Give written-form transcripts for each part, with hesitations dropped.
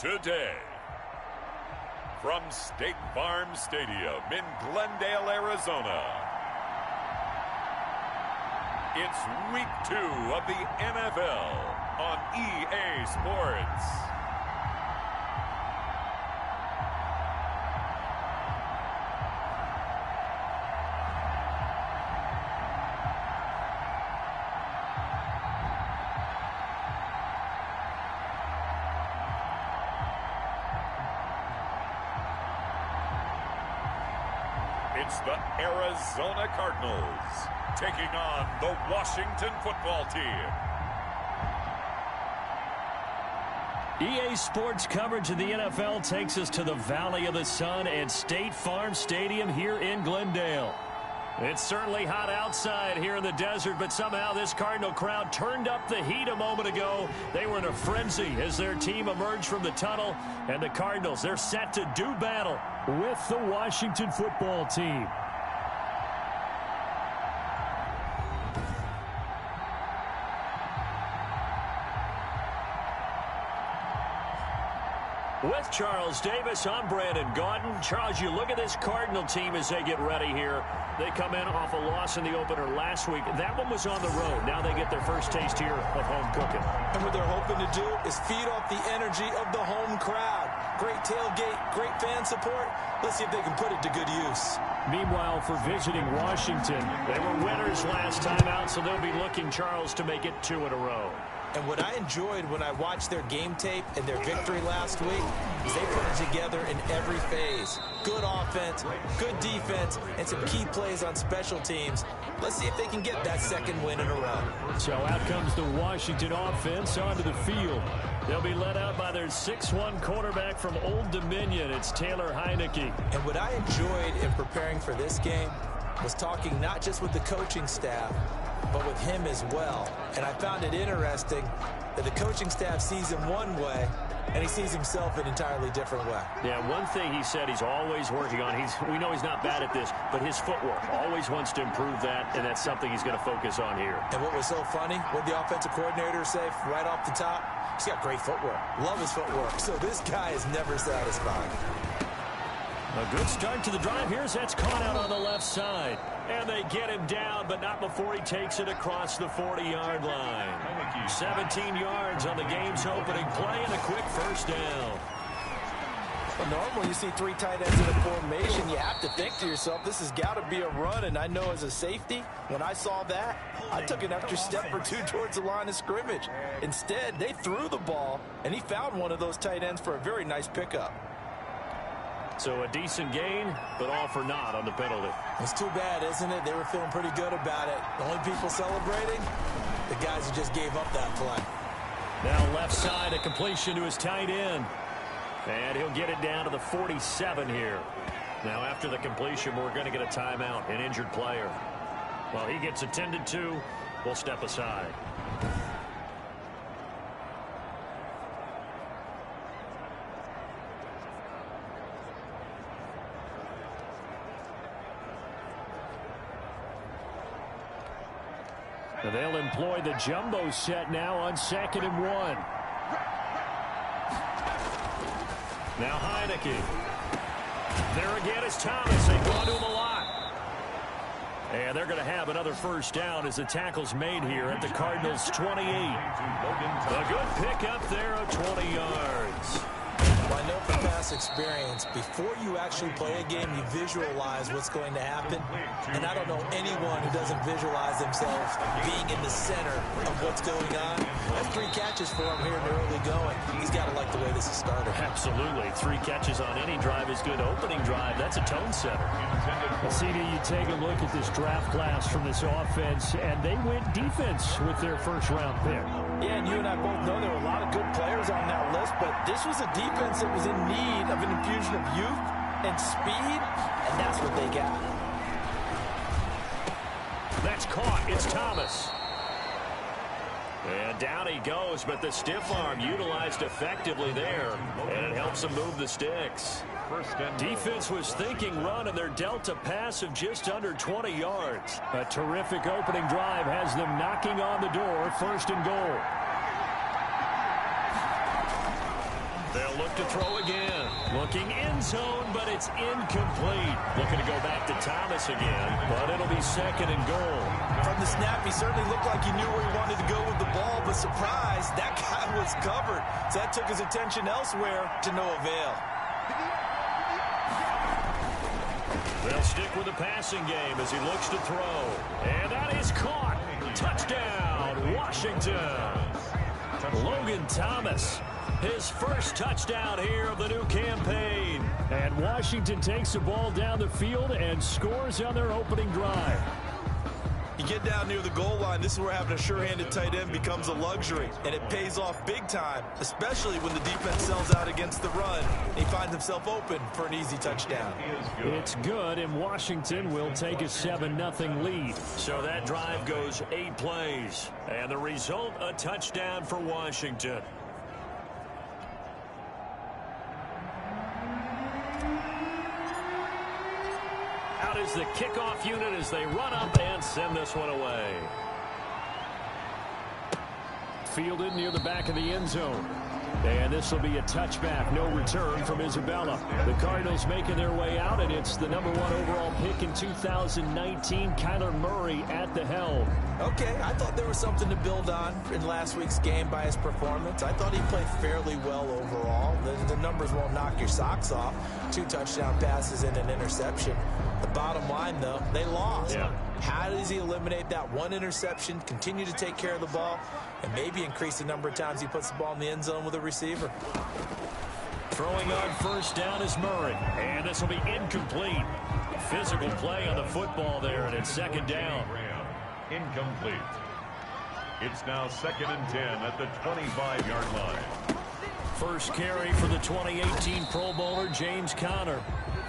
today. From State Farm Stadium in Glendale, Arizona, it's Week 2 of the NFL on EA Sports. It's the Arizona Cardinals taking on the Washington football team. EA Sports coverage of the NFL takes us to the Valley of the Sun at State Farm Stadium here in Glendale. It's certainly hot outside here in the desert, but somehow this Cardinal crowd turned up the heat a moment ago. They were in a frenzy as their team emerged from the tunnel, and the Cardinals, they're set to do battle with the Washington football team. With Charles Davis, I'm Brandon Gaudin. Charles, you look at this Cardinal team as they get ready here. They come in off a loss in the opener last week. That one was on the road. Now they get their first taste here of home cooking. And what they're hoping to do is feed off the energy of the home crowd. Great tailgate, great fan support. Let's see if they can put it to good use. Meanwhile, for visiting Washington, they were winners last time out, so they'll be looking, Charles, to make it 2 in a row. And what I enjoyed when I watched their game tape and their victory last week is they put it together in every phase. Good offense, good defense, and some key plays on special teams. Let's see if they can get that second win in a row. So out comes the Washington offense onto the field. They'll be led out by their 6'1 quarterback from Old Dominion. It's Taylor Heineke. And what I enjoyed in preparing for this game was talking not just with the coaching staff, but with him as well. And I found it interesting that the coaching staff sees him one way, and he sees himself an entirely different way. Yeah, one thing he said he's always working on, we know he's not bad at this, but his footwork, always wants to improve that, and that's something he's going to focus on here. And what was so funny, what the offensive coordinator say right off the top, he's got great footwork. Love his footwork. So this guy is never satisfied. A good start to the drive. Here's that's caught out on the left side. And they get him down, but not before he takes it across the 40-yard line. 17 yards on the game's opening play and a quick first down. Well, normally you see 3 tight ends in a formation, you have to think to yourself, this has got to be a run. And I know as a safety, when I saw that, I took an extra step or 2 towards the line of scrimmage. Instead, they threw the ball, and he found one of those tight ends for a very nice pickup. So a decent gain, but all for naught on the penalty. It's too bad, isn't it? They were feeling pretty good about it. The only people celebrating, the guys who just gave up that play. Now left side, a completion to his tight end. And he'll get it down to the 47 here. Now after the completion, we're going to get a timeout, an injured player. While he gets attended to, we'll step aside. Now they'll employ the jumbo set now on 2nd and 1. Now Heineke. There again is Thomas. They've gone to him a lot. And they're going to have another first down as the tackle's made here at the Cardinals' 28. A good pickup there of 20 yards. Well, I know from past experience, before you actually play a game, you visualize what's going to happen. And I don't know anyone who doesn't visualize themselves being in the center of what's going on. That's 3 catches for him here in the early going. He's got to like the way this has started. Absolutely. 3 catches on any drive is good. Opening drive, that's a tone setter. Well, CD, you take a look at this draft class from this offense, and they went defense with their first-round pick. Yeah, and you and I both know there were a lot of good players on that list, but this was a defense that was in need of an infusion of youth and speed, and that's what they got. That's caught. It's Thomas. And down he goes, but the stiff arm utilized effectively there, and it helps him move the sticks. Defense was thinking run, and they're dealt a pass of just under 20 yards. A terrific opening drive has them knocking on the door, 1st and goal. They'll look to throw again. Looking end zone, but it's incomplete. Looking to go back to Thomas again, but it'll be 2nd and goal. From the snap, he certainly looked like he knew where he wanted to go with the ball, but surprise, that guy was covered. So that took his attention elsewhere to no avail. They'll stick with the passing game as he looks to throw. And that is caught. Touchdown, Washington. Logan Thomas, his first touchdown here of the new campaign. And Washington takes the ball down the field and scores on their opening drive. You get down near the goal line, this is where having a sure-handed tight end becomes a luxury, and it pays off big time, especially when the defense sells out against the run. He finds himself open for an easy touchdown. It's good, and Washington will take a 7-0 lead. So that drive goes 8 plays, and the result, a touchdown for Washington. Out is the kickoff unit as they run up and send this one away. Fielded near the back of the end zone. And this will be a touchback. No return from Isabella. The Cardinals making their way out, and it's the #1 overall pick in 2019, Kyler Murray at the helm. Okay, I thought there was something to build on in last week's game by his performance. I thought he played fairly well overall. The numbers won't knock your socks off. 2 touchdown passes and an interception. The bottom line, though, they lost. Yeah. How does he eliminate that one interception, continue to take care of the ball, and maybe increase the number of times he puts the ball in the end zone with a receiver? Throwing on first down is Murray. And this will be incomplete. Physical play on the football there, and it's 2nd down. Incomplete. It's now 2nd and 10 at the 25-yard line. First carry for the 2018 Pro Bowler, James Conner.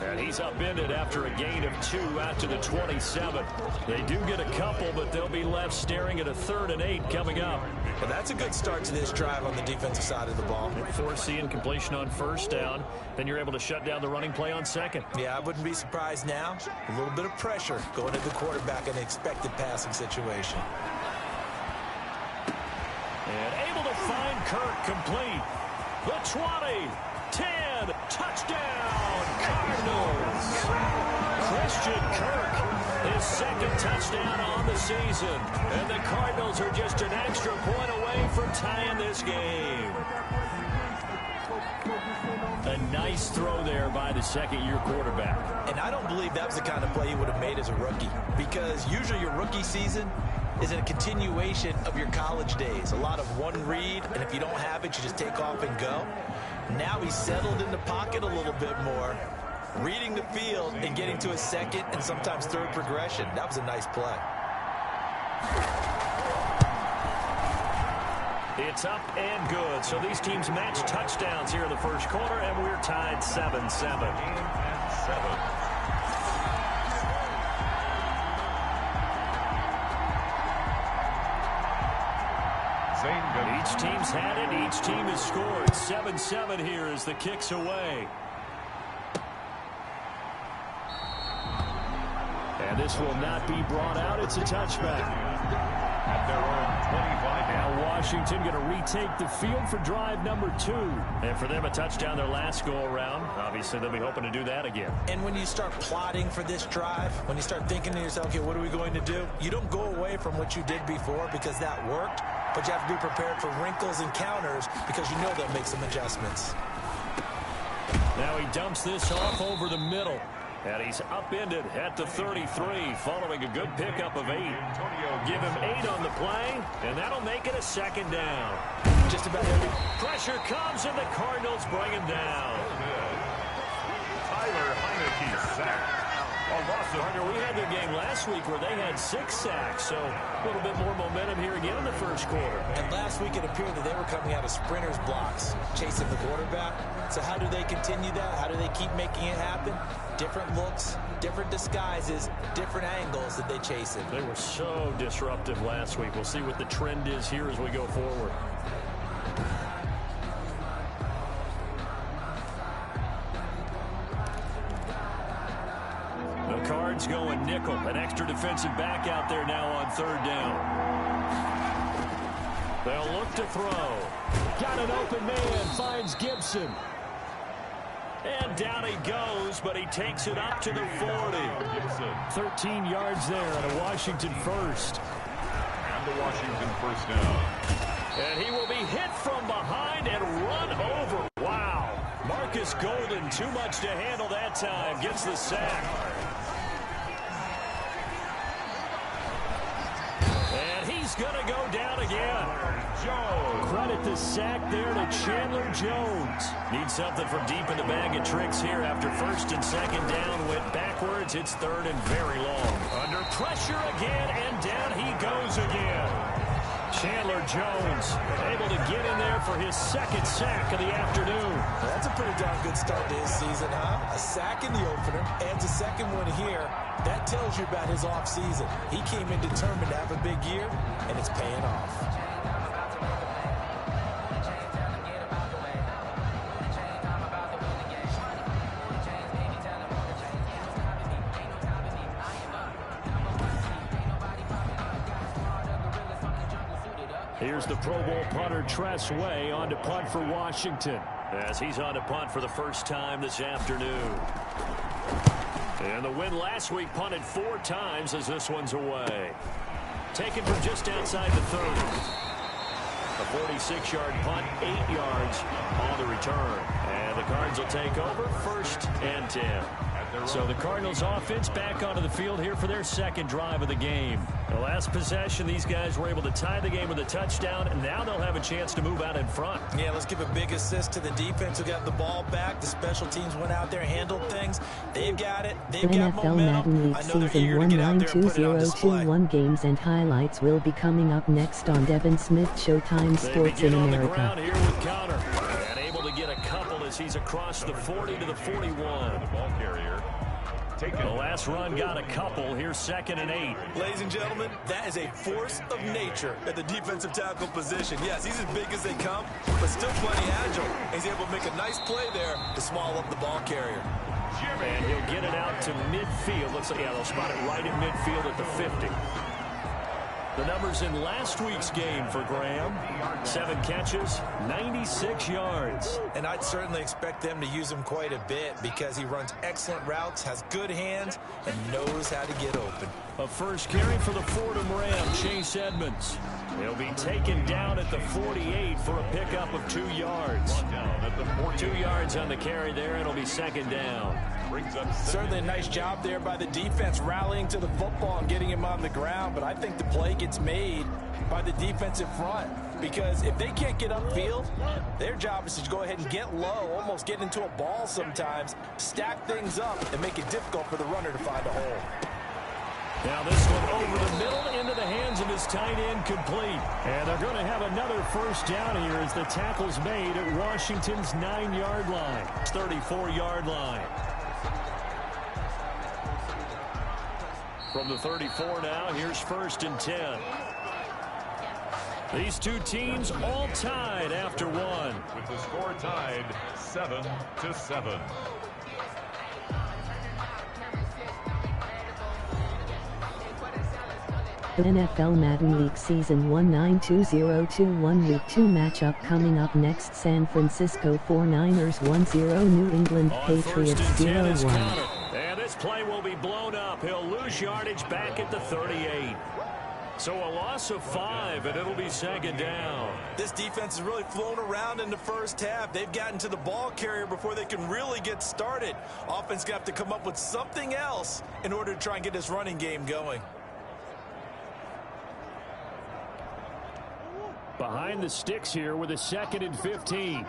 And he's upended after a gain of 2 out to the 27. They do get a couple, but they'll be left staring at a 3rd and 8 coming up. Well, that's a good start to this drive on the defensive side of the ball. Forcing completion on first down. Then you're able to shut down the running play on 2nd. Yeah, I wouldn't be surprised now. A little bit of pressure going at the quarterback in an expected passing situation. And able to find Kirk complete. The 20, 10, touchdown, Cardinals. Christian Kirk, his 2nd touchdown on the season. And the Cardinals are just an extra point away from tying this game. A nice throw there by the 2nd-year quarterback. And I don't believe that was the kind of play he would have made as a rookie, because usually your rookie season is a continuation of your college days. A lot of one read, and if you don't have it, you just take off and go. Now he's settled in the pocket a little bit more, reading the field and getting to a 2nd and sometimes 3rd progression. That was a nice play. It's up and good. So these teams match touchdowns here in the first quarter, and we're tied 7-7. Each team's had it. Each team has scored. 7-7 here as the kick's away. And this will not be brought out. It's a touchback. At their own 25. Now Washington going to retake the field for drive number 2. And for them, a touchdown their last go-around. Obviously, they'll be hoping to do that again. And when you start plotting for this drive, when you start thinking to yourself, okay, what are we going to do? You don't go away from what you did before because that worked, but you have to be prepared for wrinkles and counters because you know they'll make some adjustments. Now he dumps this off over the middle. And he's upended at the 33 following a good pickup of 8. Give him 8 on the play, and that'll make it a 2nd down. Just about every pressure comes, and the Cardinals bring him down. Tyler Heineke's sack. Partner, we had the game last week where they had 6 sacks, so a little bit more momentum here again in the first quarter. And last week it appeared that they were coming out of sprinters blocks, chasing the quarterback. So how do they continue that? How do they keep making it happen? Different looks, different disguises, different angles that they chase it. They were so disruptive last week. We'll see what the trend is here as we go forward. The Cards going nickel. An extra defensive back out there now on 3rd down. They'll look to throw. Got an open man, finds Gibson. And down he goes, but he takes it up to the 40. 13 yards there and a Washington first. And the Washington first down. And he will be hit from behind and run over. Wow. Marcus Golden, too much to handle that time, gets the sack. And he's going to go down again. Credit the sack there to Chandler Jones. Needs something from deep in the bag of tricks here after first and second down went backwards. It's third and very long. Under pressure again, and down he goes again. Chandler Jones able to get in there for his second sack of the afternoon. That's a pretty darn good start to his season, huh? A sack in the opener, adds a second one here. That tells you about his offseason. He came in determined to have a big year, and it's paying off. Here's the Pro Bowl punter Tress Way on to punt for Washington, as he's on to punt for the first time this afternoon. And the win last week punted 4 times as this one's away. Taken from just outside the 30. A 46-yard punt, 8 yards on the return. And the Cards will take over, 1st and 10. So the Cardinals offense back onto the field here for their second drive of the game. The last possession, these guys were able to tie the game with a touchdown, and now they'll have a chance to move out in front. Yeah, let's give a big assist to the defense who got the ball back. The special teams went out there, handled things. They've got it. They've got NFL Madden League Season 192021 games and highlights will be coming up next on Devin Smith Showtime Sports in America. On the ground here with Connor. And able to get a couple as he's across the 40 to the 41. The ball carrier. The last run got a couple. Here's 2nd and 8. Ladies and gentlemen, that is a force of nature at the defensive tackle position. Yes, he's as big as they come, but still plenty agile. He's able to make a nice play there to swallow up the ball carrier. And he'll get it out to midfield. Looks like, yeah, they'll spot it right at midfield at the 50. The numbers in last week's game for Graham: 7 catches, 96 yards. And I'd certainly expect them to use him quite a bit because he runs excellent routes, has good hands, and knows how to get open. A first carry for the Fordham Ram, Chase Edmonds. He'll be taken down at the 48 for a pickup of 2 yards. 2 yards on the carry there, and it'll be 2nd down. Certainly a nice job there by the defense rallying to the football and getting him on the ground, but I think the play gets made by the defensive front because if they can't get upfield, their job is to go ahead and get low, almost get into a ball sometimes, stack things up, and make it difficult for the runner to find a hole. Now this one over the middle into the hands of his tight end, complete. And they're going to have another first down here as the tackle's made at Washington's 9-yard line. 34-yard line. From the 34 now, here's 1st and 10. These two teams all tied after one. With the score tied 7-7. The NFL Madden League Season 192021 Week 2 matchup coming up next. San Francisco 49ers 1-0, New England Patriots 0-1. And this play will be blown up. He'll lose yardage back at the 38. So a loss of 5, and it'll be 2nd down. This defense has really flown around in the first half. They've gotten to the ball carrier before they can really get started. Offense got to come up with something else in order to try and get this running game going. Behind the sticks here with a 2nd and 15.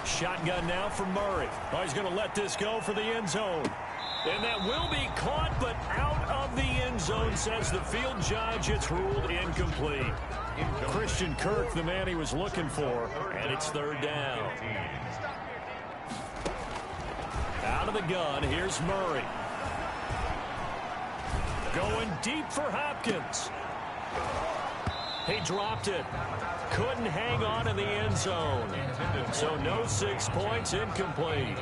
Shotgun now for Murray. Oh, he's going to let this go for the end zone. And that will be caught, but out of the end zone, says the field judge. It's ruled incomplete. Christian Kirk, the man he was looking for, and it's 3rd down. Out of the gun, here's Murray. Going deep for Hopkins. He dropped it. Couldn't hang on in the end zone. So no 6 points, incomplete.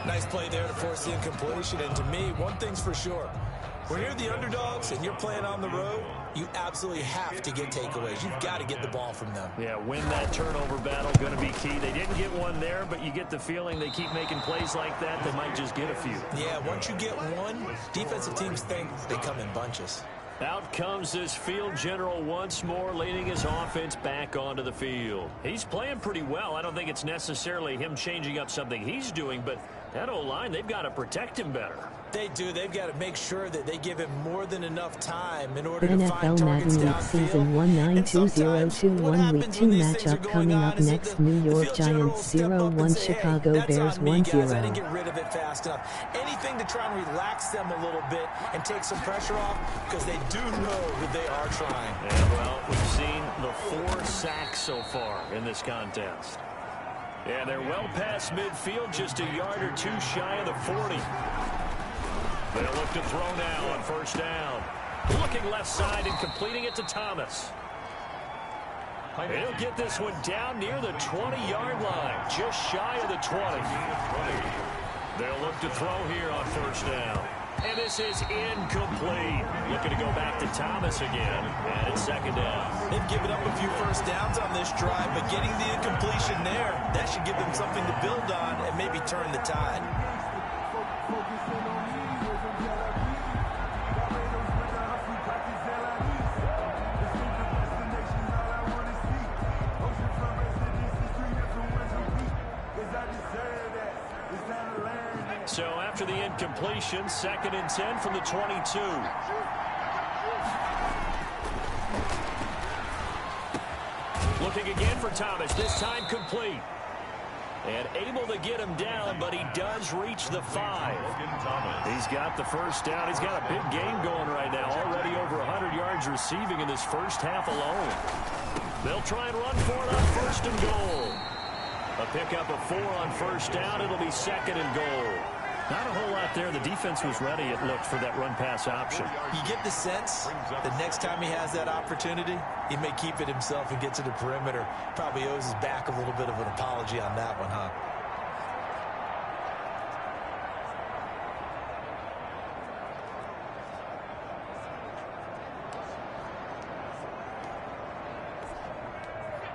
Nice play there to force the incompletion. And to me, one thing's for sure. When you're the underdogs and you're playing on the road, you absolutely have to get takeaways. You've got to get the ball from them. Yeah, win that turnover battle, going to be key. They didn't get one there, but you get the feeling they keep making plays like that, they might just get a few. Yeah, once you get one, defensive teams think they come in bunches. Out comes this field general once more, leading his offense back onto the field. He's playing pretty well. I don't think it's necessarily him changing up something he's doing, but that O-line, they've got to protect him better. They do. They've got to make sure that they give him more than enough time in order The to find NFL targets Madden League downfield. Season 192021 Week 2 matchup coming up next. New York Giants 0-1, Chicago Bears 1-0. I didn't get rid of it fast enough. Anything to try and relax them a little bit and take some pressure off, because they do know that they are trying. Yeah, well, we've seen the 4 sacks so far in this contest. Yeah, they're well past midfield, just a yard or two shy of the 40. They'll look to throw now on first down. Looking left side and completing it to Thomas. He'll get this one down near the 20-yard line, just shy of the 20. They'll look to throw here on first down. And this is incomplete. Looking to go back to Thomas again, and it's second down. They've given up a few first downs on this drive, but getting the incompletion there, that should give them something to build on and maybe turn the tide. So after the incompletion, 2nd and 10 from the 22. Looking again for Thomas, this time complete. And able to get him down, but he does reach the 5. He's got the first down. He's got a big game going right now, already over 100 yards receiving in this first half alone. They'll try and run for it on first and goal. A pickup of 4 on first down. It'll be 2nd and goal. Not a whole lot there. The defense was ready, it looked, for that run-pass option. You get the sense that next time he has that opportunity, he may keep it himself and get to the perimeter. Probably owes his back a little bit of an apology on that one, huh?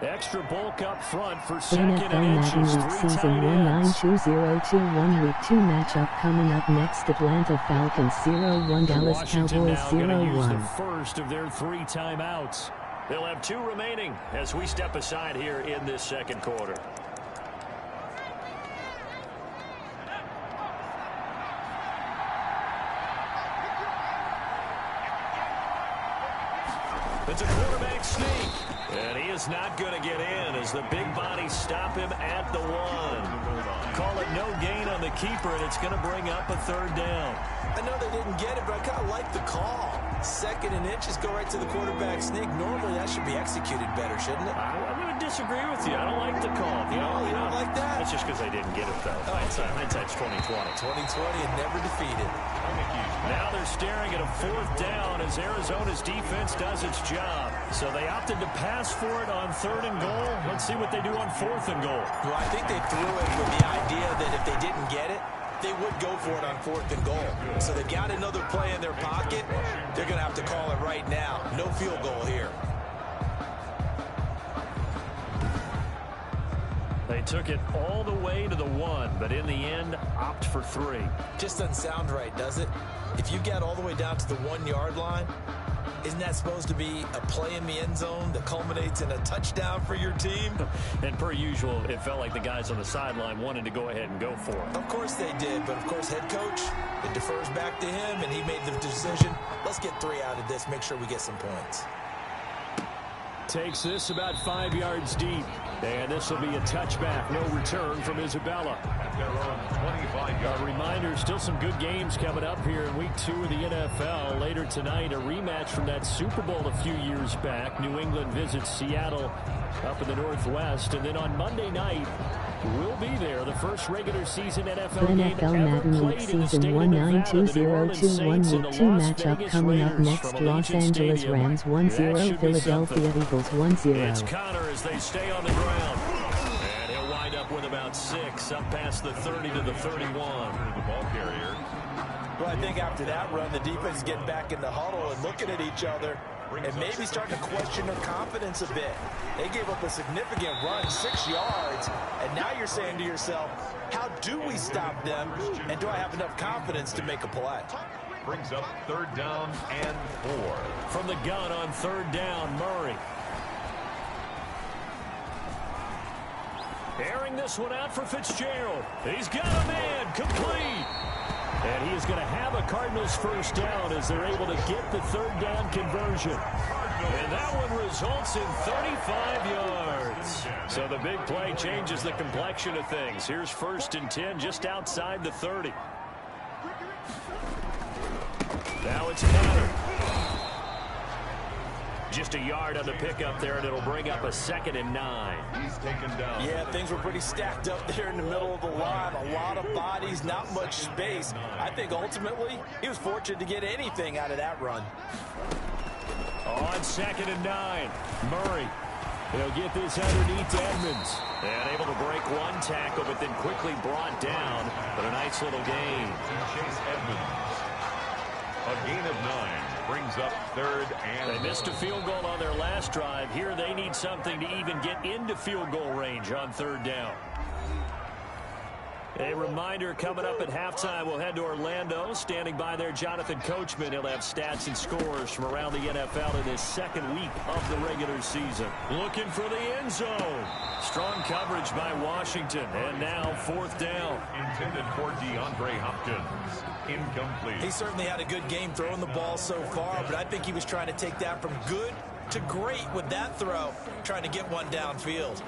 Extra bulk up front for The 2nd NFL and Madden inches. League 3 Season tight ends. 192021 Week 2 matchup coming up next. Atlanta Falcons 0-1, Dallas Washington Cowboys now going to use the 0-1. first of their 3 timeouts. They'll have 2 remaining as we step aside here in this second quarter. It's a quarterback sneak. And he is not going to get in as the big bodies stop him at the 1. Call it no gain on the keeper, and it's going to bring up a 3rd down. I know they didn't get it, but I kind of like the call. 2nd and inches, go right to the quarterback sneak. Normally, that should be executed better, shouldn't it? I'm going to disagree with you. I don't like the call. You don't like that? That's just because they didn't get it, though. Hindsight's 2020. 2020 and never defeated. Now they're staring at a 4th down as Arizona's defense does its job. So they opted to pass for it on 3rd and goal. Let's see what they do on 4th and goal. Well, I think they threw it with the idea that if they didn't get it, they would go for it on 4th and goal. So they've got another play in their pocket. They're going to have to call it right now. No field goal here. They took it all the way to the 1, but in the end, opt for 3. Just doesn't sound right, does it? If you get all the way down to the 1-yard line, isn't that supposed to be a play in the end zone that culminates in a touchdown for your team? And per usual, it felt like the guys on the sideline wanted to go ahead and go for it. Of course they did, but of course head coach, it defers back to him, and he made the decision. Let's get 3 out of this, make sure we get some points. Takes this about 5 yards deep. And this will be a touchback. No return from Isabella. A reminder, still some good games coming up here in Week 2 of the NFL. Later tonight, a rematch from that Super Bowl a few years back. New England visits Seattle up in the Northwest. And then on Monday night, we'll be there. The first regular season NFL The game NFL ever Madden League played in the Season state of Nevada. The New Orleans 192021 Saints and Week the 2 Las matchup Vegas coming up Raiders next. from Los Allegiant Angeles Stadium. Rams That 1-0, should be Philadelphia something. Eagles It's 1-0. Connor as they stay on the ground. And he'll wind up with about 6, up past the 30 to the 31. The ball carrier. Well, I think after that run, the defense is getting back in the huddle and looking at each other and maybe starting to question their confidence a bit. They gave up a significant run, 6 yards, and now you're saying to yourself, how do we stop them, and do I have enough confidence to make a play? Brings up 3rd down and 4. From the gun on 3rd down, Murray. Airing this one out for Fitzgerald. He's got a man, complete. And he is going to have a Cardinals 1st down as they're able to get the 3rd down conversion. And that one results in 35 yards. So the big play changes the complexion of things. Here's 1st and 10 just outside the 30. Now it's Connor. Just a yard on the pickup there, and it'll bring up a 2nd and 9. He's taken down. Yeah, things were pretty stacked up there in the middle of the line. A lot of bodies, not much space. I think ultimately he was fortunate to get anything out of that run. On 2nd and 9, Murray. He'll get this underneath Edmonds. And able to break one tackle, but then quickly brought down. But a nice little gain. Chase Edmonds. A gain of 9 brings up 3rd and They missed a field goal on their last drive. Here they need something to even get into field goal range on 3rd down. A reminder, coming up at halftime, we'll head to Orlando. Standing by there, Jonathan Coachman. He'll have stats and scores from around the NFL in his 2nd week of the regular season. Looking for the end zone. Strong coverage by Washington. And now 4th down. intended for DeAndre Hopkins. Incomplete. He certainly had a good game throwing the ball so far, but I think he was trying to take that from good to great with that throw, trying to get one downfield.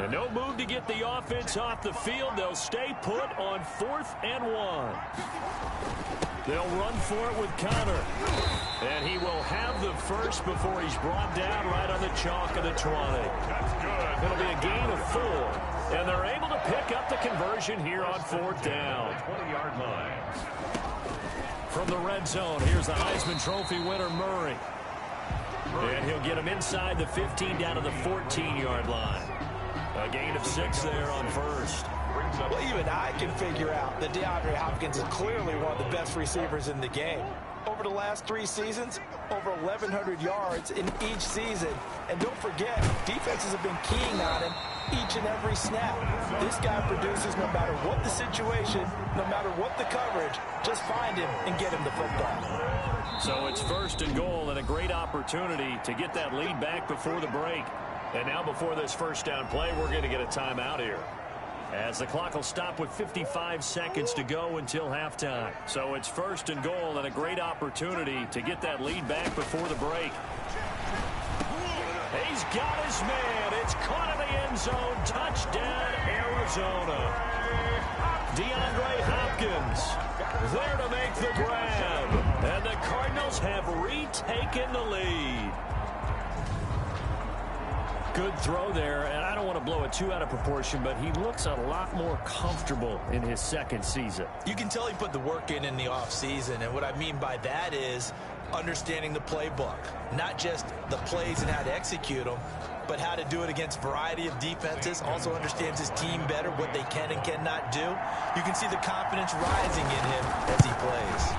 And no move to get the offense off the field. They'll stay put on 4th and 1. They'll run for it with Connor. And he will have the first before he's brought down right on the chalk of the 20. That's good. It'll be a gain of 4. And they're able to pick up the conversion here on 4th down. 20-yard line. From the red zone, here's the Heisman Trophy winner, Murray. And he'll get him inside the 15 down to the 14-yard line. A gain of 6 there on 1st. Well, even I can figure out that DeAndre Hopkins is clearly one of the best receivers in the game. Over the last 3 seasons, over 1,100 yards in each season. And don't forget, defenses have been keying on him each and every snap. This guy produces no matter what the situation, no matter what the coverage. Just find him and get him the football. So it's 1st and goal and a great opportunity to get that lead back before the break. And now before this 1st down play, we're going to get a timeout here, as the clock will stop with 55 seconds to go until halftime. So it's 1st and goal and a great opportunity to get that lead back before the break. He's got his man. It's caught in the end zone. Touchdown, Arizona. DeAndre Hopkins there to make the grab. And the Cardinals have retaken the lead. Good throw there, and I don't want to blow it too out of proportion, but he looks a lot more comfortable in his 2nd season. You can tell he put the work in the offseason, and what I mean by that is understanding the playbook. Not just the plays and how to execute them, but how to do it against a variety of defenses. Also understands his team better, what they can and cannot do. You can see the confidence rising in him as he plays.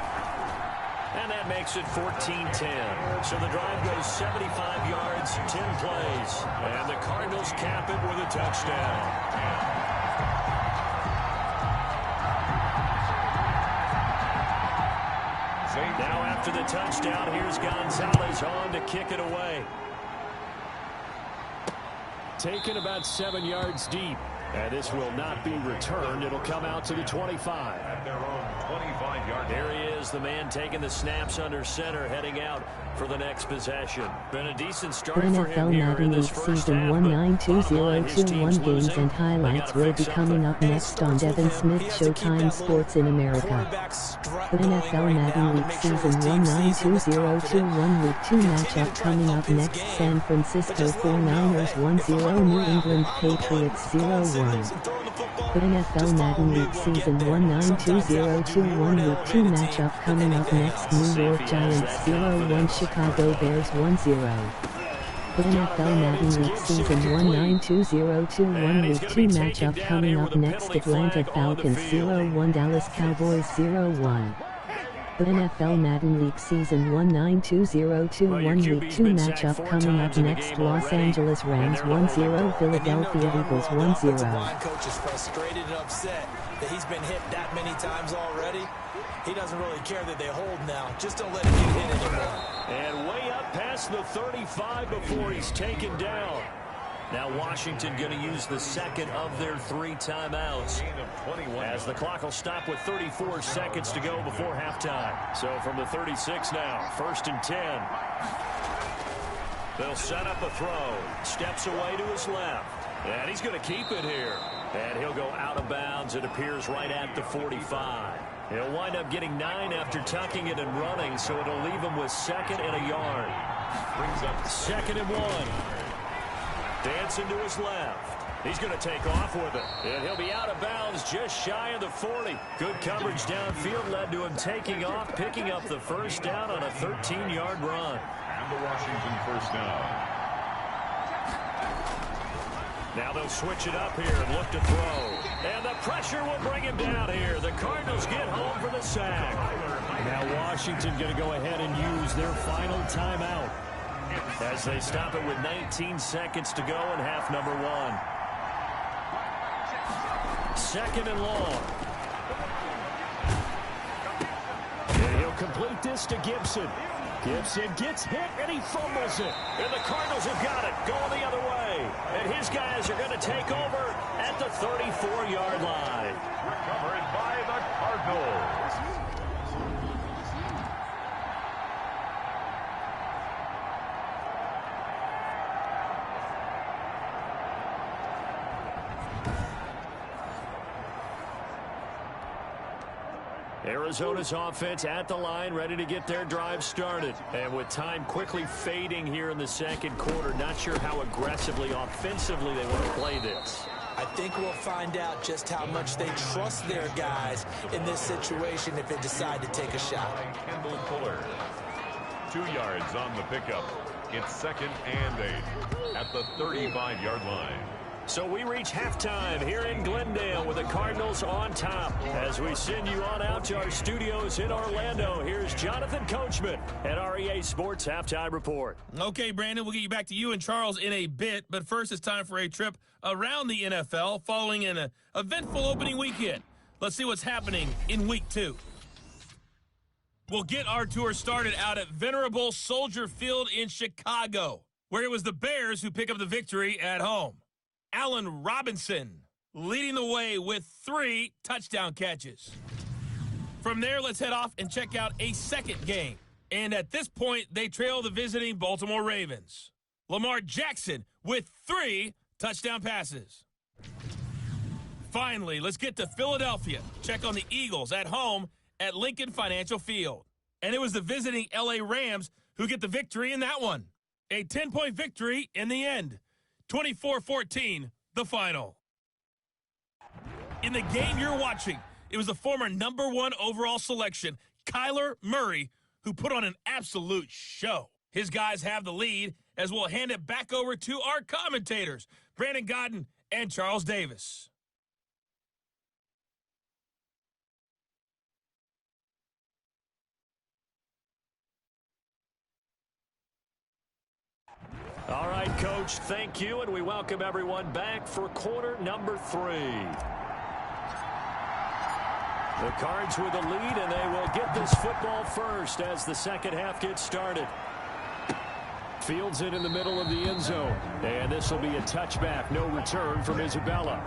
And that makes it 14-10. So the drive goes 75 yards, 10 plays. And the Cardinals cap it with a touchdown. Now after the touchdown, here's Gonzalez on to kick it away. Taken about 7 yards deep. And this will not be returned. It'll come out to the 25. At their own 25-yard line. Here he is, the man taking the snaps under center, heading out for the next possession. Been a decent start for him here in this first half. NFL 192021 games and highlights will be coming up next on Devin Smith Showtime Sports in America. NFL Madden League Season 192021 Week 2 matchup coming up next. San Francisco 49ers 1-0 New England Patriots 0-1. NFL Madden League Season 192021 Week 2 matchup coming up next. New York Giants 0-1 Chicago Bears 1-0. NFL Madden League Season 192021 Week 2 matchup coming up next. Atlanta Falcons 0-1 Dallas Cowboys 0-1. NFL Madden League Season 192021 Week 2 matchup coming up next. Los Angeles Rams 1-0 Philadelphia Eagles 1-0. Line coach is frustrated and upset that he's been hit that many times already. He doesn't really care that they hold now. Just don't let him get hit anymore. And way up past the 35 before he's taken down. Now Washington going to use the second of their 3 timeouts, as the clock will stop with 34 seconds to go before halftime. So from the 36 now, 1st and 10. They'll set up a throw. Steps away to his left. And he's going to keep it here. And he'll go out of bounds. It appears right at the 45. He'll wind up getting 9 after tucking it and running, so it'll leave him with 2nd and a yard. Brings up 2nd and 1. Dancing to his left. He's going to take off with it. And he'll be out of bounds just shy of the 40. Good coverage downfield led to him taking off, picking up the first down on a 13-yard run. And the Washington first down. Now they'll switch it up here and look to throw. And the pressure will bring him down here. The Cardinals get home for the sack. Now Washington going to go ahead and use their final timeout, as they stop it with 19 seconds to go in half number 1. 2nd and long. And he'll complete this to Gibson. Gibson gets hit and he fumbles it. And the Cardinals have got it, going the other way. And his guys are going to take over at the 34-yard line. Recovered by the Cardinals. Arizona's offense at the line, ready to get their drive started. And with time quickly fading here in the second quarter, not sure how aggressively, offensively they want to play this. I think we'll find out just how much they trust their guys in this situation if they decide to take a shot. Kendall Fuller. 2 yards on the pickup. It's 2nd and 8 at the 35-yard line. So we reach halftime here in Glendale with the Cardinals on top. As we send you on out to our studios in Orlando, here's Jonathan Coachman at our EA Sports Halftime Report. Okay, Brandon, we'll get you back to you and Charles in a bit, but first it's time for a trip around the NFL following an eventful opening weekend. Let's see what's happening in Week 2. We'll get our tour started out at venerable Soldier Field in Chicago, where it was the Bears who pick up the victory at home. Allen Robinson leading the way with 3 touchdown catches. From there, let's head off and check out a second game. And at this point, they trail the visiting Baltimore Ravens. Lamar Jackson with 3 touchdown passes. Finally, let's get to Philadelphia. Check on the Eagles at home at Lincoln Financial Field. And it was the visiting LA Rams who get the victory in that one. A 10-point victory in the end. 24-14, the final. In the game you're watching, it was the former #1 overall selection, Kyler Murray, who put on an absolute show. His guys have the lead, as we'll hand it back over to our commentators, Brandon Godden and Charles Davis. All right, Coach, thank you, and we welcome everyone back for quarter number 3. The Cards with the lead, and they will get this football first as the second half gets started. Fields it in the middle of the end zone. And this will be a touchback. No return from Isabella.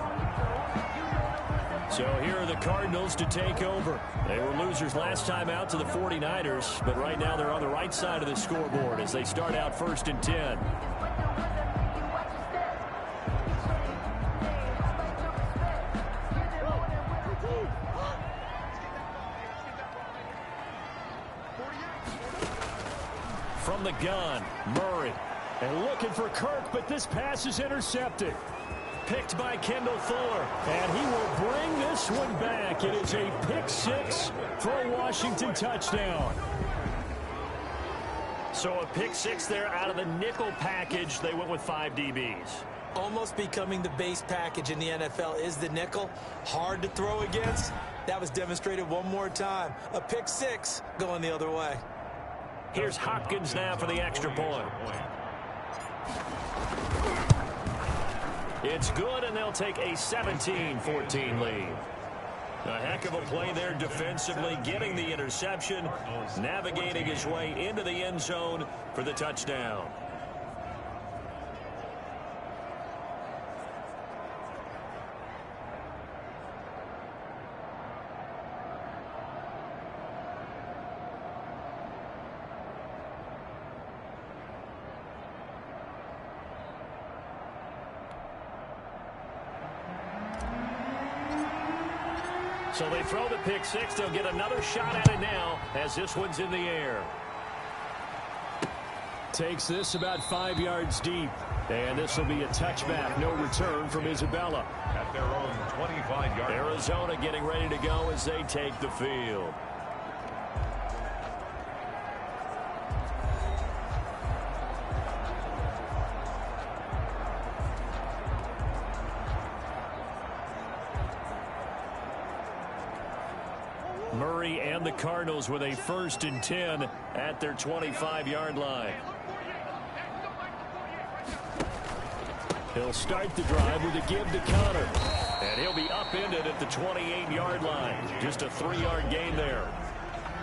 So here are the Cardinals to take over. They were losers last time out to the 49ers, but right now they're on the right side of the scoreboard as they start out 1st and 10. From the gun, Murray. And looking for Kirk, but this pass is intercepted. Picked by Kendall Fuller, and he will bring this one back. It is a pick six for a Washington touchdown. So a pick six there out of the nickel package. They went with 5 DBs. Almost becoming the base package in the NFL is the nickel. Hard to throw against. That was demonstrated one more time. A pick six going the other way. Here's Hopkins now for the extra point. It's good, and they'll take a 17-14 lead. A heck of a play there defensively, getting the interception, navigating his way into the end zone for the touchdown. So they throw the pick six. They'll get another shot at it now as this one's in the air. Takes this about 5 yards deep. And this will be a touchback. No return from Isabella. At their own 25-yard line. Arizona getting ready to go as they take the field. Murray and the Cardinals with a 1st and 10 at their 25-yard line. He'll start the drive with a give to Connor. And he'll be upended at the 28-yard line. Just a 3-yard gain there.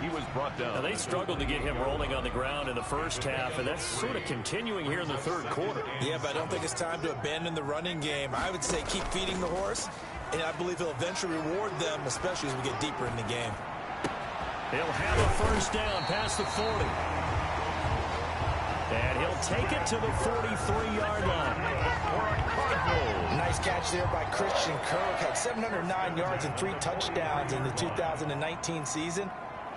He was brought down. Now, they struggled to get him rolling on the ground in the first half, and that's sort of continuing here in the third quarter. Yeah, but I don't think it's time to abandon the running game. I would say keep feeding the horse, and I believe he'll eventually reward them, especially as we get deeper in the game. He'll have a 1st down past the 40. And he'll take it to the 43-yard line. Nice catch there by Christian Kirk. Had 709 yards and 3 touchdowns in the 2019 season.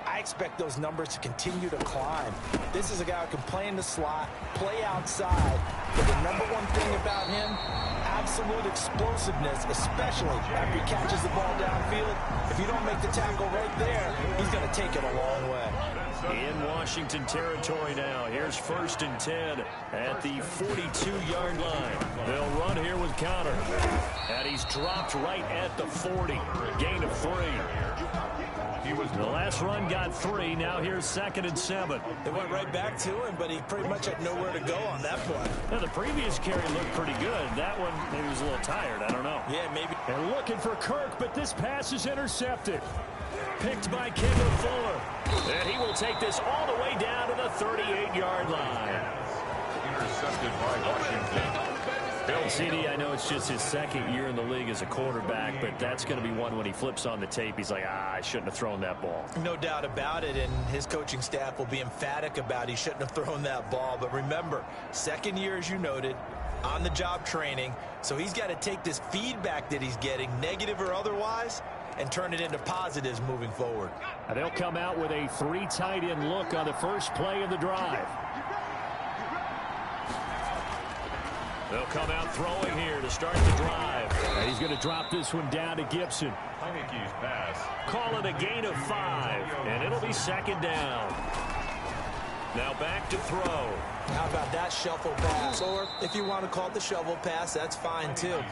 I expect those numbers to continue to climb. This is a guy who can play in the slot, play outside. But the number one thing about him, absolute explosiveness, especially after he catches the ball downfield. If you don't make the tackle right there, he's going to take it a long way. In Washington territory now. Here's 1st and 10 at the 42-yard line. They'll run here with Connor. And he's dropped right at the 40. Gain of 3. The last run got 3. Now here's 2nd and 7. They went right back to him, but he pretty much had nowhere to go on that play. Now, the previous carry looked pretty good. That one, maybe he was a little tired. I don't know. Yeah, maybe. And looking for Kirk, but this pass is intercepted. Picked by Kendall Fuller. And he will take this all the way down to the 38-yard line. Intercepted by Washington. CD, I know it's just his 2nd year in the league as a quarterback, but that's going to be one when he flips on the tape. He's like, I shouldn't have thrown that ball. No doubt about it, and his coaching staff will be emphatic about he shouldn't have thrown that ball. But remember, 2nd year, as you noted, on-the-job training, so he's got to take this feedback that he's getting, negative or otherwise, and turn it into positives moving forward. And they'll come out with a 3 tight end look on the first play of the drive. They'll come out throwing here to start the drive. And he's going to drop this one down to Gibson. Heineke's pass. Call it a gain of 5, and it'll be 2nd down. Now back to throw. How about that shuffle pass? Or if you want to call it the shovel pass, that's fine too.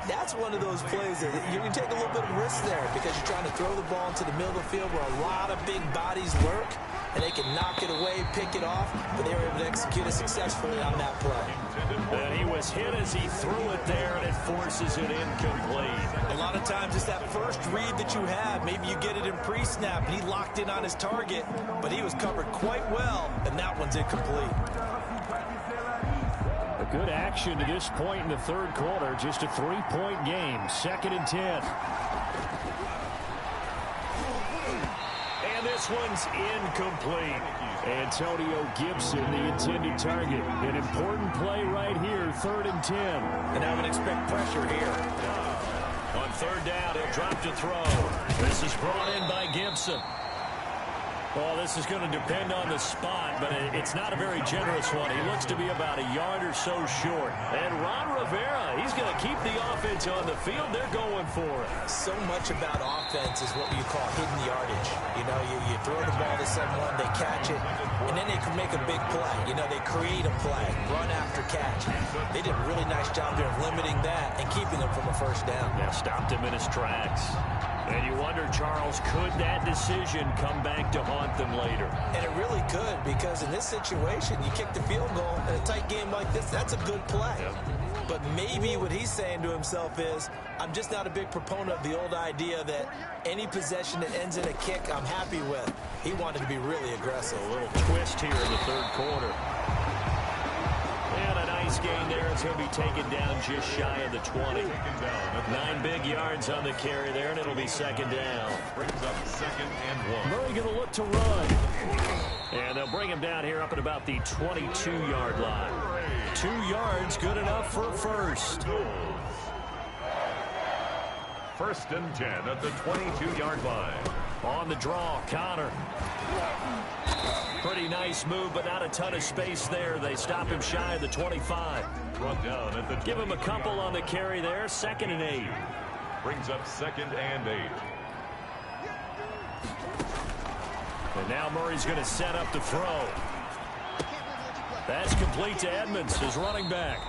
That's one of those plays that you can take a little bit of risk there because you're trying to throw the ball into the middle of the field where a lot of big bodies lurk, and they can knock it away, pick it off, but they were able to execute it successfully on that play. And he was hit as he threw it there, and it forces it incomplete. A lot of times it's that first read that you have. Maybe you get it in pre-snap, and he locked in on his target, but he was covered quite well, and that one's incomplete. Good action to this point in the third quarter. Just a 3-point game. 2nd and 10. And this one's incomplete. Antonio Gibson, the intended target. An important play right here, 3rd and 10. And I would expect pressure here. On 3rd down, he'll drop to throw. This is brought in by Gibson. Well, this is going to depend on the spot, but it's not a very generous one. He looks to be about a yard or so short. And Ron Rivera, he's going to keep the offense on the field. They're going for it. So much about offense is what you call hidden yardage. You know, you throw the ball to someone, they catch it, and then they can make a big play. You know, they create a play, run after catch. They did a really nice job there of limiting that and keeping him from a 1st down. Yeah, stopped him in his tracks. And you wonder, Charles, could that decision come back to haunt them later? And it really could, because in this situation, you kick the field goal in a tight game like this, that's a good play. Yep. But maybe what he's saying to himself is, I'm just not a big proponent of the old idea that any possession that ends in a kick, I'm happy with. He wanted to be really aggressive. A little twist here in the 3rd quarter. And a nice gain there. It's going to be taken down just shy of the 20. 9 big yards on the carry there, and it'll be 2nd down. Brings up 2nd and 1. Murray going to look to run. And they'll bring him down here up at about the 22-yard line. 2 yards, good enough for a first. 1st and 10 at the 22-yard line. On the draw, Connor. Pretty nice move, but not a ton of space there. They stop him shy of the 25. Brought down at the 20. Give him a couple on the carry there. 2nd and 8. Brings up 2nd and 8. And now Murray's going to set up the throw. That's complete to Edmonds, his running back.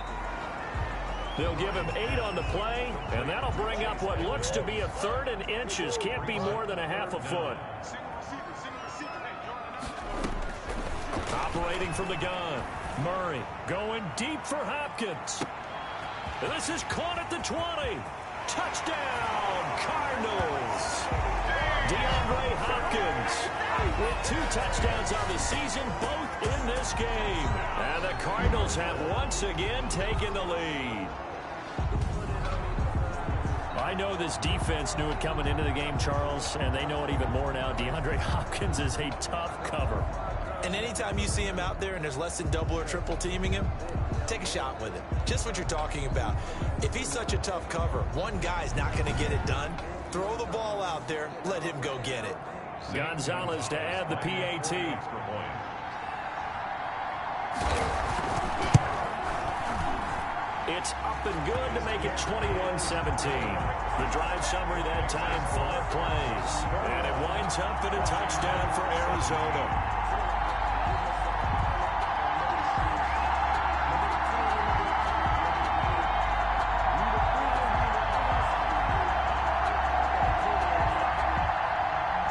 They'll give him 8 on the play, and that'll bring up what looks to be a 3rd and inches. Can't be more than a half a foot. Operating from the gun. Murray going deep for Hopkins. And this is caught at the 20. Touchdown, Cardinals. DeAndre Hopkins with 2 touchdowns on the season, both in this game. And the Cardinals have once again taken the lead. I know this defense knew it coming into the game, Charles, and they know it even more now. DeAndre Hopkins is a tough cover. And anytime you see him out there and there's less than double or triple teaming him, take a shot with him. Just what you're talking about. If he's such a tough cover, one guy's not going to get it done. Throw the ball out there. Let him go get it. Gonzalez to add the PAT. It's up and good to make it 21-17. The drive summary that time, 5 plays. And it winds up in a touchdown for Arizona.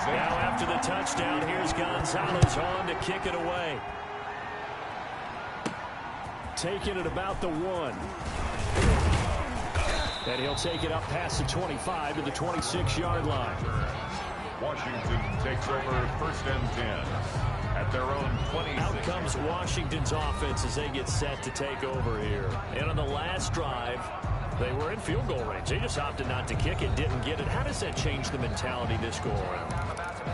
Now after the touchdown, here's Gonzalez on to kick it away. Taking it about the 1. And he'll take it up past the 25 to the 26-yard line. Washington takes over 1st and 10 at their own 26. Out comes Washington's offense as they get set to take over here. And on the last drive, they were in field goal range. They just opted not to kick it, didn't get it. How does that change the mentality this go around?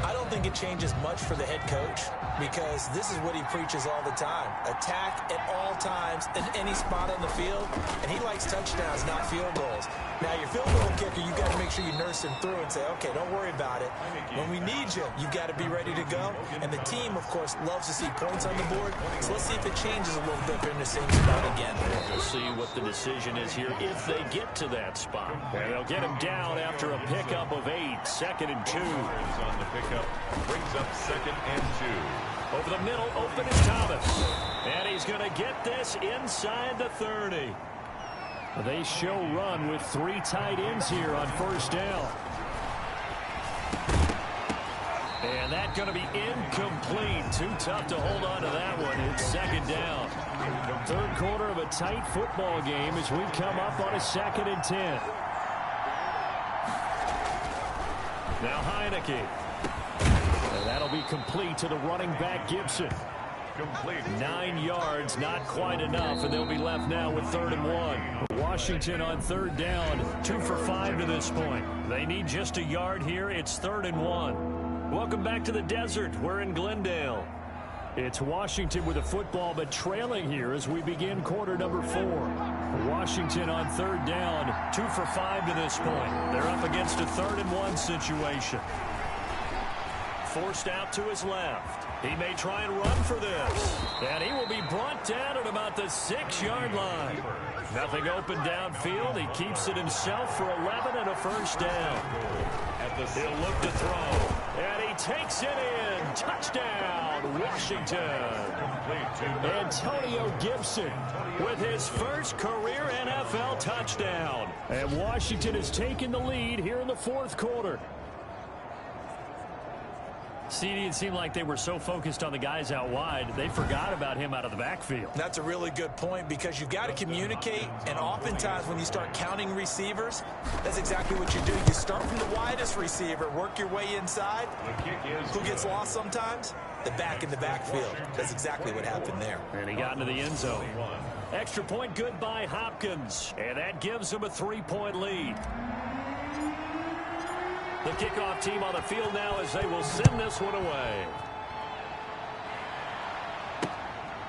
I don't think it changes much for the head coach, because this is what he preaches all the time. Attack at all times in any spot on the field, and he likes touchdowns, not field goals. Now, your field goal kicker, you've got to make sure you nurse him through and say, okay, don't worry about it. When we need you, you've got to be ready to go. And the team, of course, loves to see points on the board. So let's see if it changes a little bit in the same spot again. We'll see what the decision is here if they get to that spot. And they'll get him down after a pickup of 8, 2nd and 2. On the pickup, brings up 2nd and 2. Over the middle, open is Thomas. And he's going to get this inside the 30. They show run with 3 tight ends here on 1st down. And that's going to be incomplete. Too tough to hold on to that one. It's 2nd down. 3rd quarter of a tight football game as we come up on a 2nd and 10. Now Heineke. And that'll be complete to the running back Gibson. Complete. 9 yards, not quite enough, and they'll be left now with 3rd and 1. Washington on 3rd down, 2 for 5 to this point. They need just a yard here. It's 3rd and 1. Welcome back to the desert. We're in Glendale. It's Washington with the football, but trailing here as we begin quarter number 4. Washington on 3rd down, 2 for 5 to this point. They're up against a 3rd and 1 situation. Forced out to his left. He may try and run for this. And he will be brought down at about the 6-yard line. Nothing open downfield. He keeps it himself for 11 and a 1st down. He'll look to throw. And he takes it in. Touchdown, Washington. Antonio Gibson with his first career NFL touchdown. And Washington has taken the lead here in the 4th quarter. CD, it seemed like they were so focused on the guys out wide, they forgot about him out of the backfield. That's a really good point because you've got to communicate, and oftentimes when you start counting receivers, that's exactly what you do. You start from the widest receiver, work your way inside. Who gets lost sometimes? The back in the backfield. That's exactly what happened there. And he got into the end zone. Extra point good by Hopkins, and that gives him a 3-point lead. The kickoff team on the field now as they will send this one away.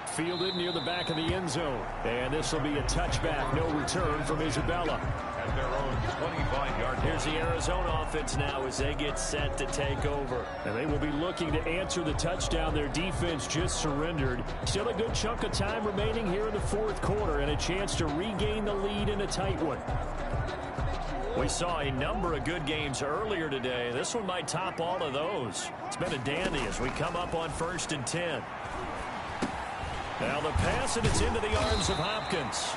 Fielded near the back of the end zone. And this will be a touchback. No return from Isabella. At their own 25-yard line. Here's the Arizona offense now as they get set to take over. And they will be looking to answer the touchdown their defense just surrendered. Still a good chunk of time remaining here in the 4th quarter and a chance to regain the lead in a tight one. We saw a number of good games earlier today. This one might top all of those. It's been a dandy as we come up on 1st and 10. Now the pass, and it's into the arms of Hopkins.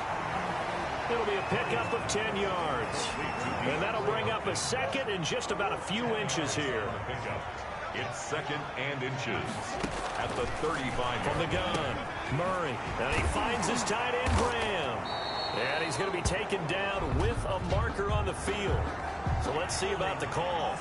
It'll be a pickup of 10 yards. And that'll bring up a 2nd and just about a few inches here. It's 2nd and inches at the 35. From the gun, Murray. And he finds his tight end, Graham. And he's going to be taken down with a marker on the field. So let's see about the call.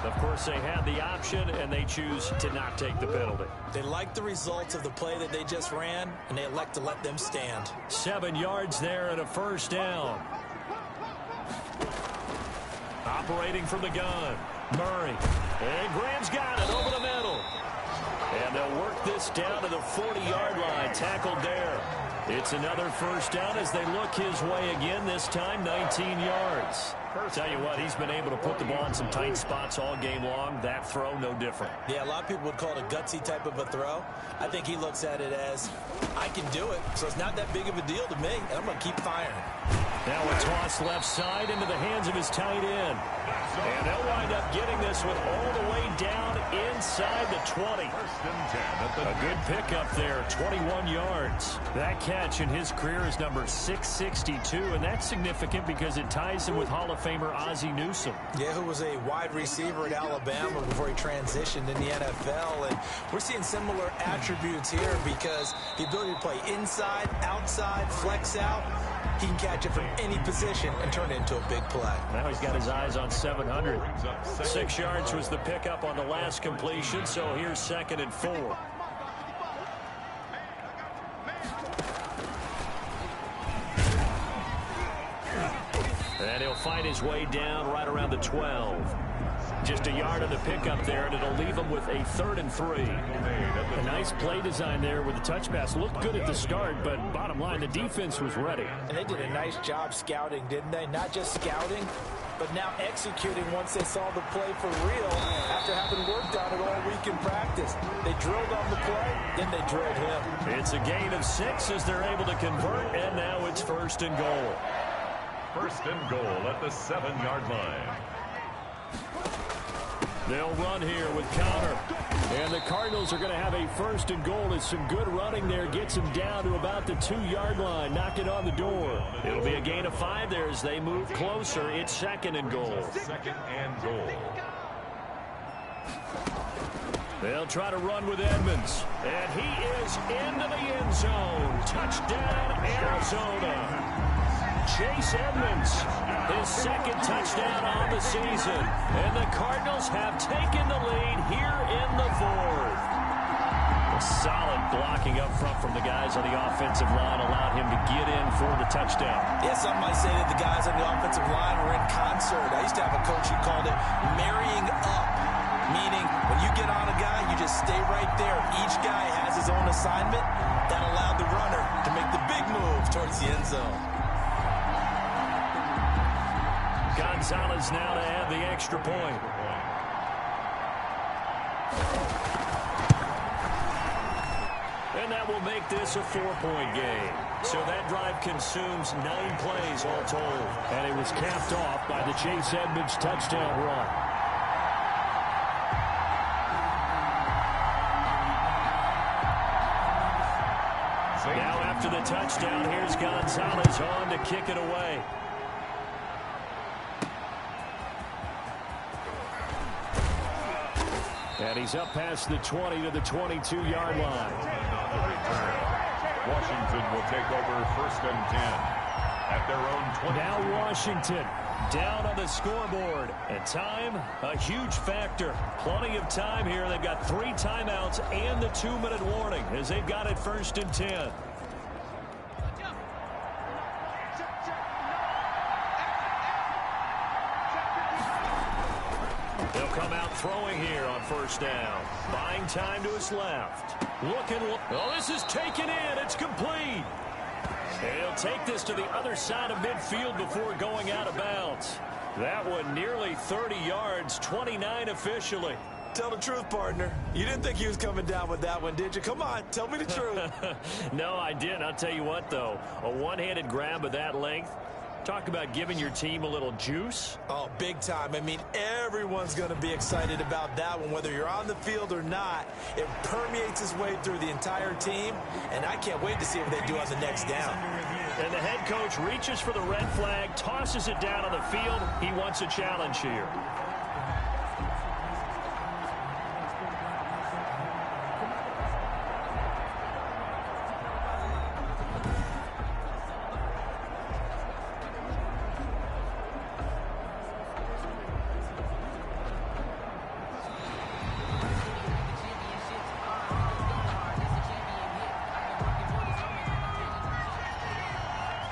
Of course, they had the option, and they choose to not take the penalty. They like the results of the play that they just ran, and they elect to let them stand. 7 yards there and a 1st down. Operating from the gun. Murray. And Graham's got it over the middle. And they'll work this down to the 40-yard line. Tackled there. It's another 1st down as they look his way again, this time 19 yards. Tell you what, he's been able to put the ball in some tight spots all game long. That throw, no different. Yeah, a lot of people would call it a gutsy type of a throw. I think he looks at it as, I can do it, so it's not that big of a deal to me, and I'm going to keep firing. Now a toss left side into the hands of his tight end. And they'll wind up getting this one all the way down inside the 20. A good pickup there, 21 yards. That catch in his career is number 662, and that's significant because it ties him with Hall of Famer Ozzie Newsome. Yeah, who was a wide receiver at Alabama before he transitioned in the NFL. And we're seeing similar attributes here because the ability to play inside, outside, flex out. He can catch it from any position and turn it into a big play. Now he's got his eyes on 700. 6 yards was the pickup on the last completion, so here's 2nd and 4. And he'll find his way down right around the 12. Just a yard on the pickup there, and it'll leave him with a 3rd and 3. A nice play design there with the touch pass. Looked good at the start, but bottom line, the defense was ready. And they did a nice job scouting, didn't they? Not just scouting, but now executing once they saw the play for real after having worked on it all week in practice. They drilled on the play, then they drilled him. It's a gain of 6 as they're able to convert, and now it's 1st and goal. 1st and goal at the 7-yard line. They'll run here with Connor. And the Cardinals are going to have a 1st and goal as some good running there gets them down to about the 2-yard line. Knock it on the door. It'll be a gain of 5 there as they move closer. It's 2nd and goal. 2nd and goal. They'll try to run with Edmonds. And he is into the end zone. Touchdown, Arizona. Chase Edmonds, his second touchdown on the season. And the Cardinals have taken the lead here in the fourth. A solid blocking up front from the guys on the offensive line allowed him to get in for the touchdown. Yeah, some might say that the guys on the offensive line were in concert. I used to have a coach who called it marrying up, meaning when you get on a guy, you just stay right there. Each guy has his own assignment. That allowed the runner to make the big move towards the end zone. Gonzalez now to add the extra point. And that will make this a 4-point game. So that drive consumes 9 plays all told. And it was capped off by the Chase Edmonds touchdown run. Now after the touchdown, here's Gonzalez on to kick it away. And he's up past the 20 to the 22-yard line. Washington will take over 1st and 10 at their own 20. Now Washington down on the scoreboard. And time, a huge factor. Plenty of time here. They've got 3 timeouts and the 2-minute warning as they've got it 1st and 10. They'll come out throwing here on 1st down. Buying time to his left. Looking. Oh, this is taken in. It's complete. He'll take this to the other side of midfield before going out of bounds. That one nearly 30 yards, 29 officially. Tell the truth, partner. You didn't think he was coming down with that one, did you? Come on, tell me the truth. No, I didn't. I'll tell you what, though. A one-handed grab of that length. Talk about giving your team a little juice. Oh, big time. I mean, everyone's going to be excited about that one, whether you're on the field or not. It permeates its way through the entire team, and I can't wait to see what they do on the next down. And the head coach reaches for the red flag, tosses it down on the field. He wants a challenge here.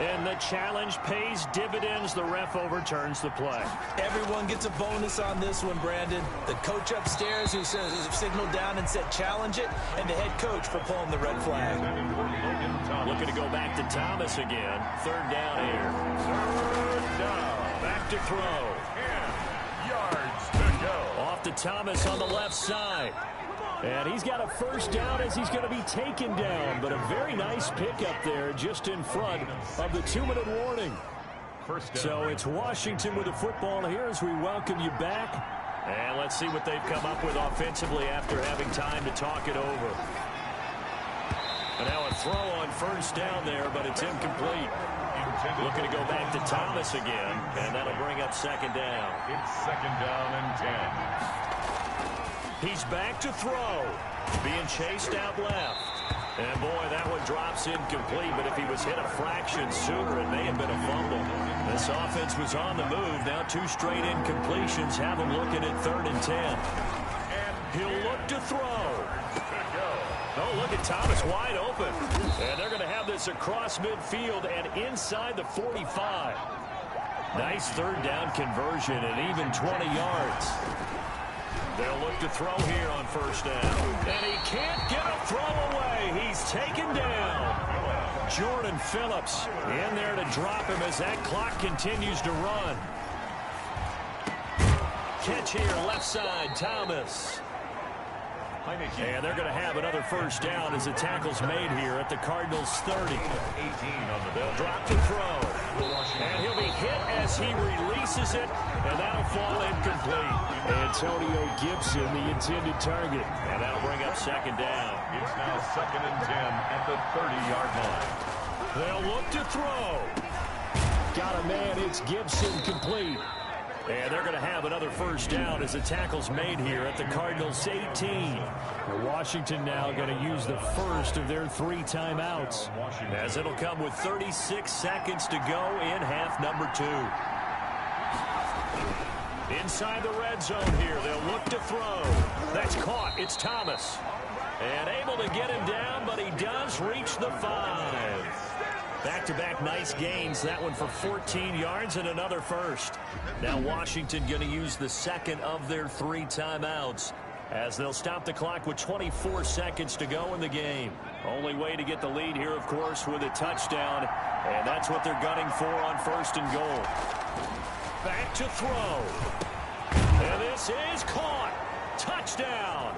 And the challenge pays dividends. The ref overturns the play. Everyone gets a bonus on this one, Brandon. The coach upstairs who signaled down and said challenge it, and the head coach for pulling the red flag. Looking to go back to Thomas again. 3rd down here. 3rd down. Back to throw. 10 yards to go. Off to Thomas on the left side. And he's got a 1st down as he's going to be taken down. But a very nice pickup there just in front of the 2-minute warning. 1st down. So it's Washington with the football here as we welcome you back. And let's see what they've come up with offensively after having time to talk it over. And now a throw on 1st down there, but it's incomplete. Looking to go back to Thomas again, and that'll bring up 2nd down. It's 2nd down and 10. He's back to throw. Being chased out left. And boy, that one drops incomplete, but if he was hit a fraction sooner, it may have been a fumble. This offense was on the move. Now 2 straight incompletions have him looking at 3rd and 10. And he'll look to throw. Oh, look at Thomas wide open. And they're going to have this across midfield and inside the 45. Nice 3rd down conversion and even 20 yards. They'll look to throw here on 1st down. And he can't get a throw away. He's taken down. Jordan Phillips in there to drop him as that clock continues to run. Catch here, left side, Thomas. And they're going to have another 1st down as the tackle's made here at the Cardinals 30. They'll drop the throw. And he'll be hit as he releases it, and that'll fall incomplete. Antonio Gibson, the intended target. And that'll bring up 2nd down. It's now 2nd and 10 at the 30-yard line. They'll look to throw. Got a man, it's Gibson complete. And they're going to have another first down as the tackle's made here at the Cardinals 18. Washington now going to use the first of their 3 timeouts, as it'll come with 36 seconds to go in half number 2. Inside the red zone here, they'll look to throw. That's caught. It's Thomas. And able to get him down, but he does reach the 5. Back-to-back nice gains. That one for 14 yards and another first. Now Washington going to use the second of their 3 timeouts, as they'll stop the clock with 24 seconds to go in the game. Only way to get the lead here, of course, with a touchdown. And that's what they're gunning for on 1st and goal. Back to throw. And this is caught. Touchdown.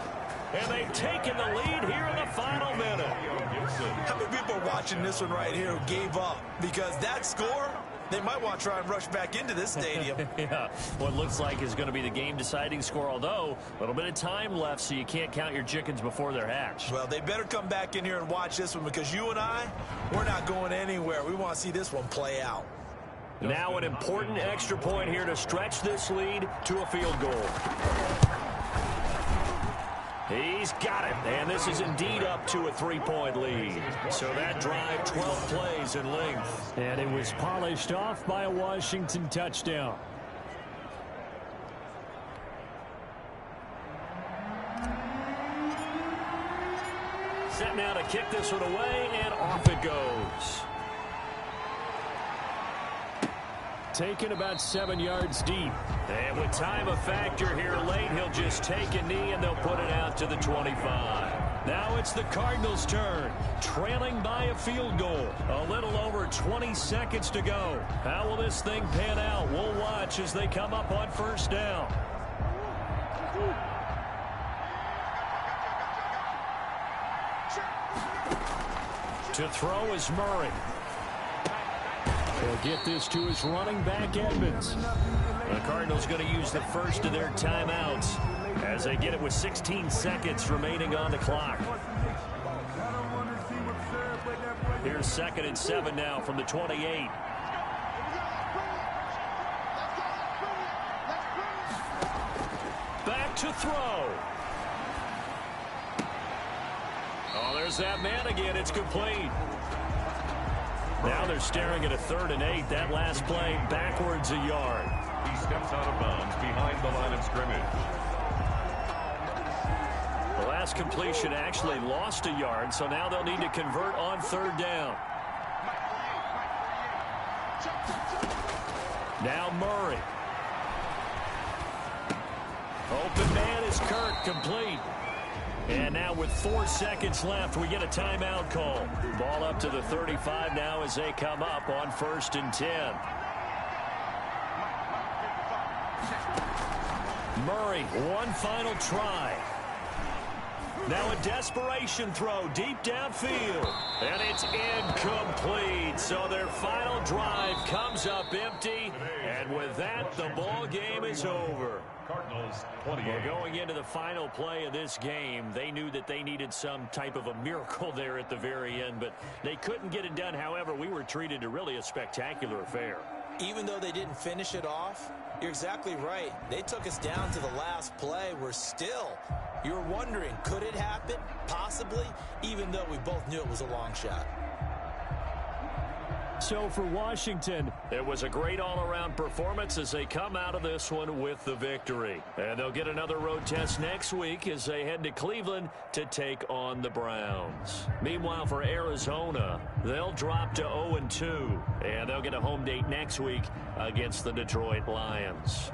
And they've taken the lead here in the final minute. How many people are watching this one right here who gave up? Because that score, they might want to try and rush back into this stadium. Yeah, what looks like is going to be the game-deciding score, although a little bit of time left, so you can't count your chickens before they're hatched. Well, they better come back in here and watch this one, because you and I, we're not going anywhere. We want to see this one play out. Now an important extra point here to stretch this lead to a field goal. He's got it, and this is indeed up to a 3-point lead. So that drive, 12 plays in length. And it was polished off by a Washington touchdown. Set now to kick this one away, and off it goes. Taken about 7 yards deep. And with time a factor here late, he'll just take a knee and they'll put it out to the 25. Now it's the Cardinals' turn, trailing by a field goal. A little over 20 seconds to go. How will this thing pan out? We'll watch as they come up on 1st down. To throw is Murray. He'll get this to his running back, Edmonds. The Cardinals going to use the first of their timeouts as they get it with 16 seconds remaining on the clock. Here's 2nd and 7 now from the 28. Back to throw. Oh, there's that man again. It's complete. Now they're staring at a 3rd and 8. That last play backwards a yard. He steps out of bounds behind the line of scrimmage. The last completion actually lost a yard, so now they'll need to convert on 3rd down. Now Murray. Open man is Kirk, complete. And now with 4 seconds left, we get a timeout call. Ball up to the 35 now as they come up on 1st and 10. Murray, one final try. Now a desperation throw deep downfield. And it's incomplete. So their final drive comes up empty. And with that, the ball game is over. Cardinals 28. Well, going into the final play of this game, they knew that they needed some type of a miracle there at the very end, but they couldn't get it done. However, we were treated to really a spectacular affair. Even though they didn't finish it off, you're exactly right. They took us down to the last play. You're wondering, could it happen? Possibly, even though we both knew it was a long shot. So for Washington, it was a great all-around performance as they come out of this one with the victory. And they'll get another road test next week as they head to Cleveland to take on the Browns. Meanwhile, for Arizona, they'll drop to 0-2, and they'll get a home date next week against the Detroit Lions.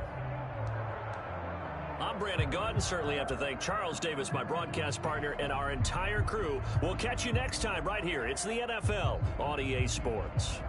I'm Brandon Gaudin. Certainly have to thank Charles Davis, my broadcast partner, and our entire crew. We'll catch you next time right here. It's the NFL on EA Sports.